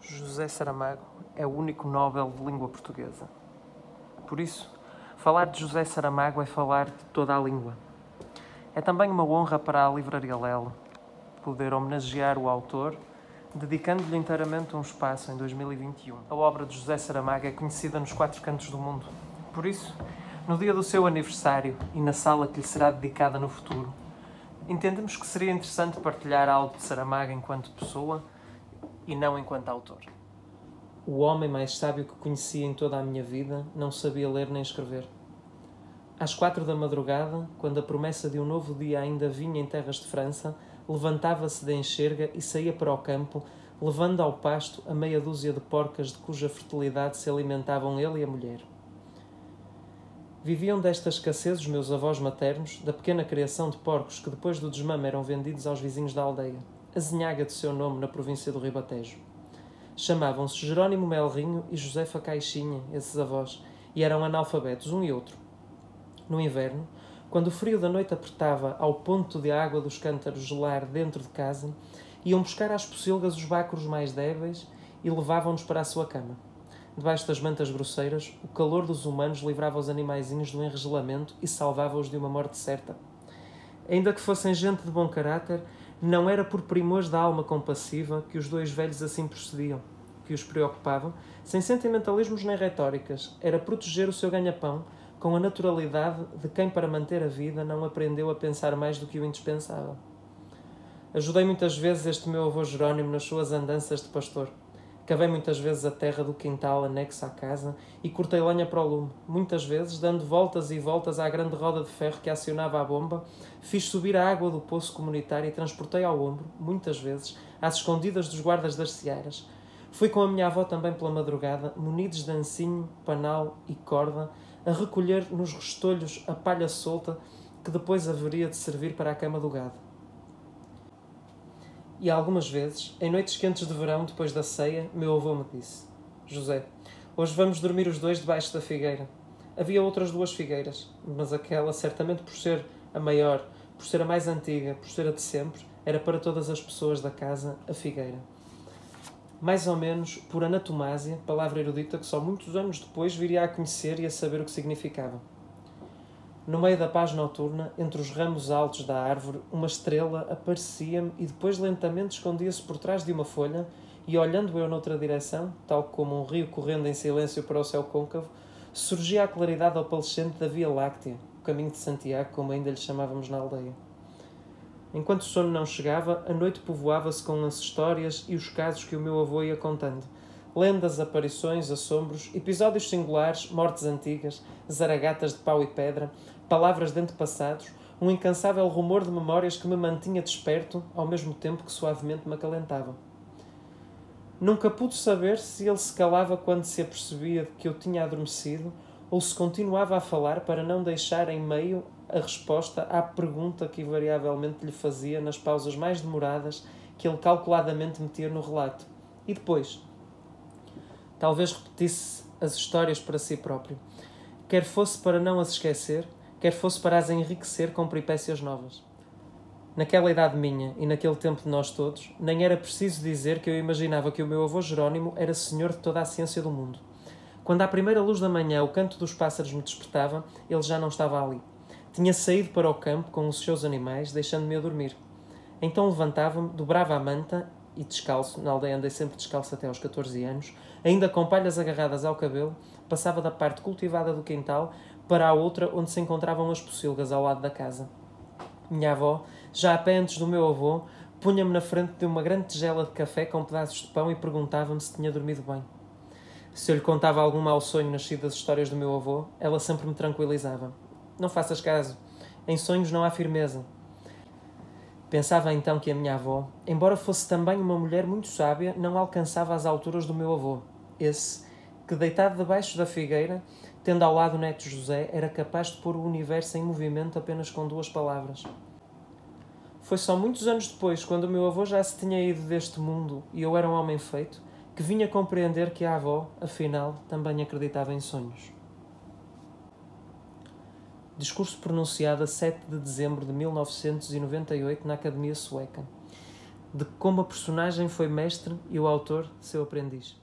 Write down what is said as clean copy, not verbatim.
José Saramago é o único Nobel de língua portuguesa. Por isso, falar de José Saramago é falar de toda a língua. É também uma honra para a Livraria Lelo poder homenagear o autor, dedicando-lhe inteiramente um espaço em 2021. A obra de José Saramago é conhecida nos 4 cantos do mundo. Por isso, no dia do seu aniversário e na sala que lhe será dedicada no futuro, entendemos que seria interessante partilhar algo de Saramago enquanto pessoa e não enquanto autor. O homem mais sábio que conheci em toda a minha vida não sabia ler nem escrever. Às 4 da madrugada, quando a promessa de um novo dia ainda vinha em terras de França, levantava-se da enxerga e saía para o campo, levando ao pasto a meia dúzia de porcas de cuja fertilidade se alimentavam ele e a mulher. Viviam desta escassez os meus avós maternos, da pequena criação de porcos que depois do desmame eram vendidos aos vizinhos da aldeia, azinhaga de seu nome na província do Ribatejo. Chamavam-se Jerónimo Melrinho e Josefa Caixinha, esses avós, e eram analfabetos, um e outro. No inverno, quando o frio da noite apertava ao ponto de a água dos cântaros gelar dentro de casa, iam buscar às pocilgas os bácoros mais débeis e levavam-nos para a sua cama. Debaixo das mantas grosseiras, o calor dos humanos livrava os animaizinhos do enregelamento e salvava-os de uma morte certa. Ainda que fossem gente de bom caráter, não era por primores da alma compassiva que os dois velhos assim procediam. Que os preocupava, sem sentimentalismos nem retóricas, era proteger o seu ganha-pão com a naturalidade de quem, para manter a vida, não aprendeu a pensar mais do que o indispensável. Ajudei muitas vezes este meu avô Jerónimo nas suas andanças de pastor. Cavei muitas vezes a terra do quintal anexo à casa e cortei lenha para o lume. Muitas vezes, dando voltas e voltas à grande roda de ferro que acionava a bomba, fiz subir a água do poço comunitário e transportei ao ombro, muitas vezes, às escondidas dos guardas das searas. Fui com a minha avó também pela madrugada, munidos de ancinho, panal e corda, a recolher nos restolhos a palha solta que depois haveria de servir para a cama do gado. E algumas vezes, em noites quentes de verão, depois da ceia, meu avô me disse: José, hoje vamos dormir os dois debaixo da figueira. Havia outras 2 figueiras, mas aquela, certamente por ser a maior, por ser a mais antiga, por ser a de sempre, era para todas as pessoas da casa a figueira. Mais ou menos por anatomásia, palavra erudita que só muitos anos depois viria a conhecer e a saber o que significava. No meio da paz noturna, entre os ramos altos da árvore, uma estrela aparecia-me e depois lentamente escondia-se por trás de uma folha e, olhando eu noutra direção, tal como um rio correndo em silêncio para o céu côncavo, surgia a claridade opalescente da Via Láctea, o caminho de Santiago, como ainda lhe chamávamos na aldeia. Enquanto o sono não chegava, a noite povoava-se com as histórias e os casos que o meu avô ia contando. Lendas, aparições, assombros, episódios singulares, mortes antigas, zaragatas de pau e pedra, palavras de antepassados, um incansável rumor de memórias que me mantinha desperto, ao mesmo tempo que suavemente me acalentava. Nunca pude saber se ele se calava quando se apercebia de que eu tinha adormecido ou se continuava a falar para não deixar em meio a resposta à pergunta que invariavelmente lhe fazia nas pausas mais demoradas que ele calculadamente metia no relato. E depois? Talvez repetisse as histórias para si próprio, quer fosse para não as esquecer, quer fosse para as enriquecer com peripécias novas. Naquela idade minha e naquele tempo de nós todos, nem era preciso dizer que eu imaginava que o meu avô Jerónimo era senhor de toda a ciência do mundo. Quando à primeira luz da manhã o canto dos pássaros me despertava, ele já não estava ali. Tinha saído para o campo com os seus animais, deixando-me a dormir. Então levantava-me, dobrava a manta e descalço, na aldeia andei sempre descalço até aos 14 anos, ainda com palhas agarradas ao cabelo, passava da parte cultivada do quintal para a outra onde se encontravam as pocilgas ao lado da casa. Minha avó, já a pé antes do meu avô, punha-me na frente de uma grande tigela de café com pedaços de pão e perguntava-me se tinha dormido bem. Se eu lhe contava algum mau sonho nascido das histórias do meu avô, ela sempre me tranquilizava. Não faças caso. Em sonhos não há firmeza. Pensava então que a minha avó, embora fosse também uma mulher muito sábia, não alcançava as alturas do meu avô. Esse, que deitado debaixo da figueira, tendo ao lado o neto José, era capaz de pôr o universo em movimento apenas com 2 palavras. Foi só muitos anos depois, quando o meu avô já se tinha ido deste mundo e eu era um homem feito, que vim a compreender que a avó, afinal, também acreditava em sonhos. Discurso pronunciado a 7 de dezembro de 1998 na Academia Sueca. de como a personagem foi mestre e o autor seu aprendiz.